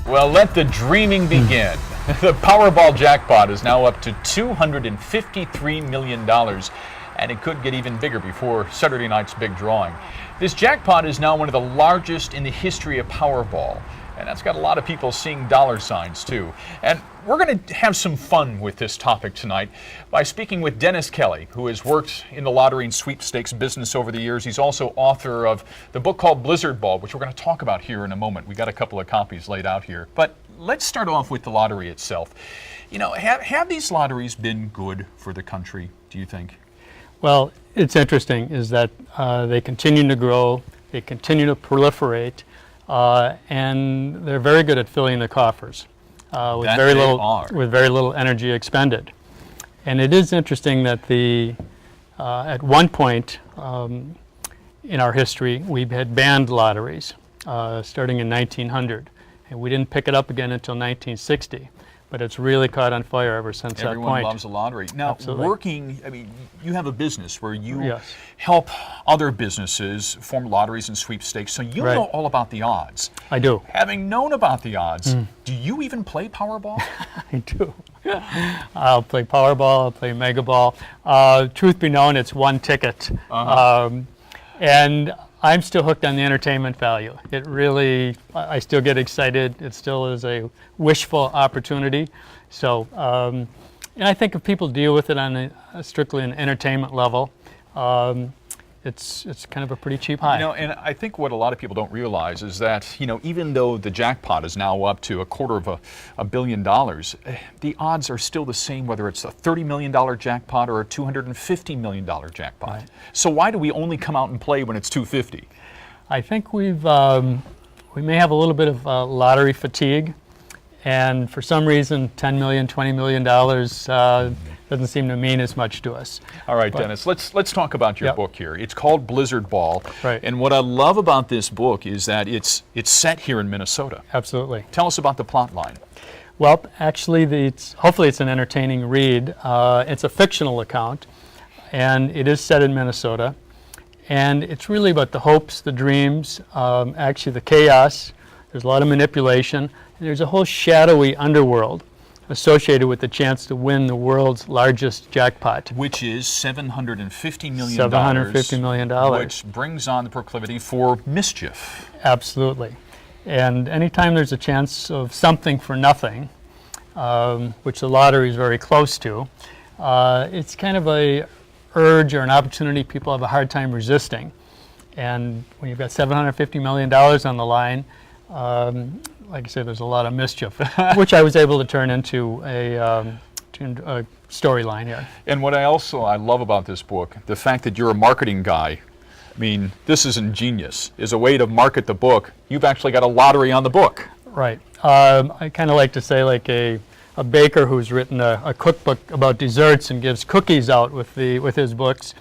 Well, let the dreaming begin. The Powerball jackpot is now up to $253 million, and it could get even bigger before Saturday night's big drawing. This jackpot is now one of the largest in the history of Powerball, and that's got a lot of people seeing dollar signs too. And we're going to have some fun with this topic tonight by speaking with Dennis Kelly, who has worked in the lottery and sweepstakes business over the years. He's also author of the book called Blizzard Ball, which we're going to talk about here in a moment. We got a couple of copies laid out here. But let's start off with the lottery itself. You know, have these lotteries been good for the country, do you think? Well, it's interesting is that they continue to grow, they continue to proliferate, and they're very good at filling the coffers with very little energy expended. And it is interesting that at one point in our history, we had banned lotteries starting in 1900, and we didn't pick it up again until 1960. But it's really caught on fire ever since that point. Everyone loves a lottery. Now, Absolutely. You have a business where you Yes. help other businesses form lotteries and sweepstakes, so you Right. know all about the odds. I do. Having known about the odds, do you even play Powerball? I do. I'll play Powerball, I'll play Mega Ball. Truth be known, it's one ticket. And I'm still hooked on the entertainment value. It really, I still get excited. It still is a wishful opportunity. So, and I think if people deal with it on strictly an entertainment level, it's kind of a pretty cheap high. You know, and I think what a lot of people don't realize is that, you know, even though the jackpot is now up to $250 million, the odds are still the same whether it's a $30 million jackpot or a $250 million jackpot. Right. So why do we only come out and play when it's 250? I think we may have a little bit of lottery fatigue, and for some reason, $10 million, $20 million doesn't seem to mean as much to us. All right, Dennis, let's talk about your book here. It's called Blizzard Ball. Right. And what I love about this book is that it's set here in Minnesota. Absolutely. Tell us about the plot line. Well, actually, hopefully it's an entertaining read. It's a fictional account, and it is set in Minnesota. And it's really about the hopes, the dreams, actually the chaos. There's a lot of manipulation. And there's a whole shadowy underworld associated with the chance to win the world's largest jackpot. Which is $750 million. $750 million. Which brings on the proclivity for mischief. Absolutely. And anytime there's a chance of something for nothing, which the lottery is very close to, it's kind of a urge or an opportunity people have a hard time resisting. And when you've got $750 million on the line, like I said, there's a lot of mischief, which I was able to turn into a storyline here. And what I love about this book, the fact that you're a marketing guy. I mean, this is ingenious. As a way to market the book, you've actually got a lottery on the book. Right. I kind of like to say like a baker who's written a cookbook about desserts and gives cookies out with his books.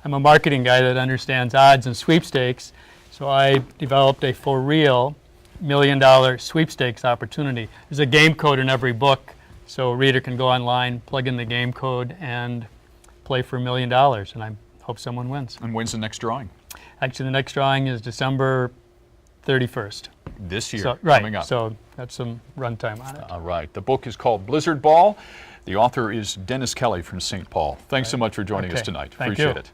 I'm a marketing guy that understands odds and sweepstakes, so I developed a for real $1 million sweepstakes opportunity. There's a game code in every book, so a reader can go online, plug in the game code, and play for $1 million, and I hope someone wins. And when's the next drawing? Actually, the next drawing is December 31st. This year, coming up. So that's some runtime on it. All right. The book is called Blizzard Ball. The author is Dennis Kelly from St. Paul. Thanks so much for joining us tonight. Thank Appreciate you. it.